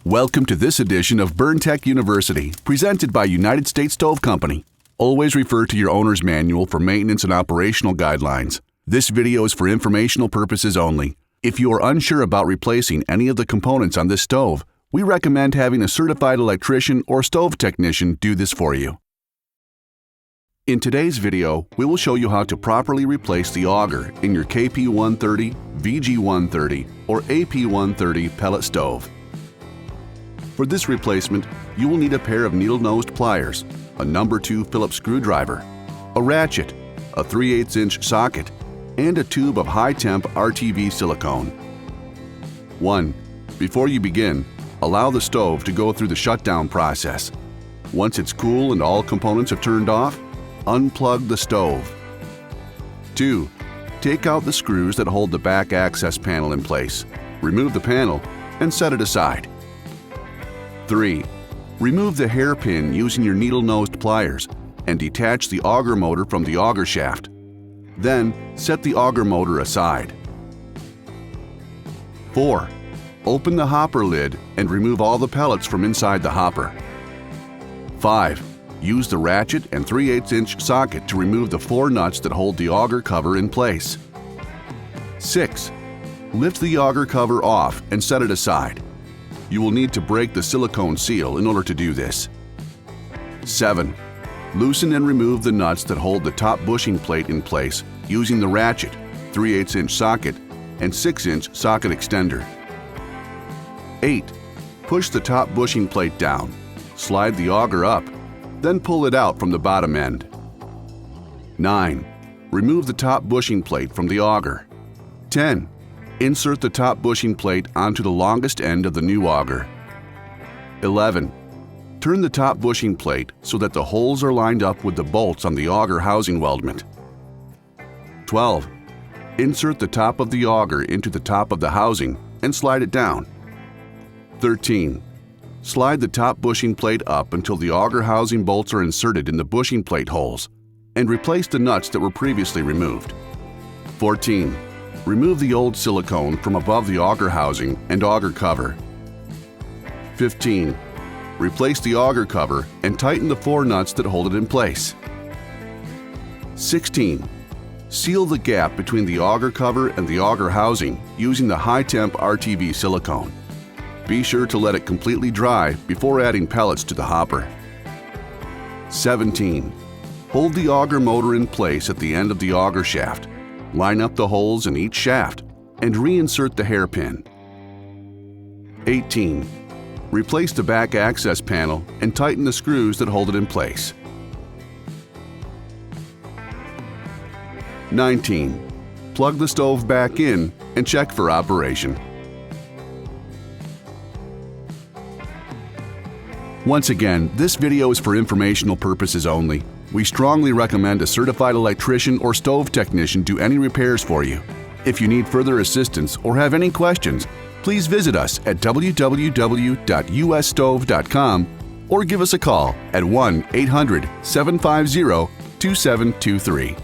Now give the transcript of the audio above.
Welcome to this edition of BurnTech University, presented by United States Stove Company. Always refer to your owner's manual for maintenance and operational guidelines. This video is for informational purposes only. If you are unsure about replacing any of the components on this stove, we recommend having a certified electrician or stove technician do this for you. In today's video, we will show you how to properly replace the auger in your KP130, VG130, or AP130 pellet stove. For this replacement, you will need a pair of needle-nosed pliers, a number 2 Phillips screwdriver, a ratchet, a 3/8" socket, and a tube of high-temp RTV silicone. 1. Before you begin, allow the stove to go through the shutdown process. Once it's cool and all components have turned off, unplug the stove. 2. Take out the screws that hold the back access panel in place. Remove the panel and set it aside. 3. Remove the hairpin using your needle-nosed pliers and detach the auger motor from the auger shaft. Then, set the auger motor aside. 4. Open the hopper lid and remove all the pellets from inside the hopper. 5. Use the ratchet and 3/8" socket to remove the 4 nuts that hold the auger cover in place. 6. Lift the auger cover off and set it aside. You will need to break the silicone seal in order to do this. 7. Loosen and remove the nuts that hold the top bushing plate in place using the ratchet, 3/8" socket, and 6" socket extender. 8. Push the top bushing plate down, slide the auger up, then pull it out from the bottom end. 9. Remove the top bushing plate from the auger. 10. Insert the top bushing plate onto the longest end of the new auger. 11. Turn the top bushing plate so that the holes are lined up with the bolts on the auger housing weldment. 12. Insert the top of the auger into the top of the housing and slide it down. 13. Slide the top bushing plate up until the auger housing bolts are inserted in the bushing plate holes, and replace the nuts that were previously removed. 14. Remove the old silicone from above the auger housing and auger cover. 15. Replace the auger cover and tighten the 4 nuts that hold it in place. 16. Seal the gap between the auger cover and the auger housing using the high-temp RTV silicone. Be sure to let it completely dry before adding pellets to the hopper. 17. Hold the auger motor in place at the end of the auger shaft. Line up the holes in each shaft and reinsert the hairpin. 18. Replace the back access panel and tighten the screws that hold it in place. 19. Plug the stove back in and check for operation. Once again, this video is for informational purposes only. We strongly recommend a certified electrician or stove technician do any repairs for you. If you need further assistance or have any questions, please visit us at www.usstove.com or give us a call at 1-800-750-2723.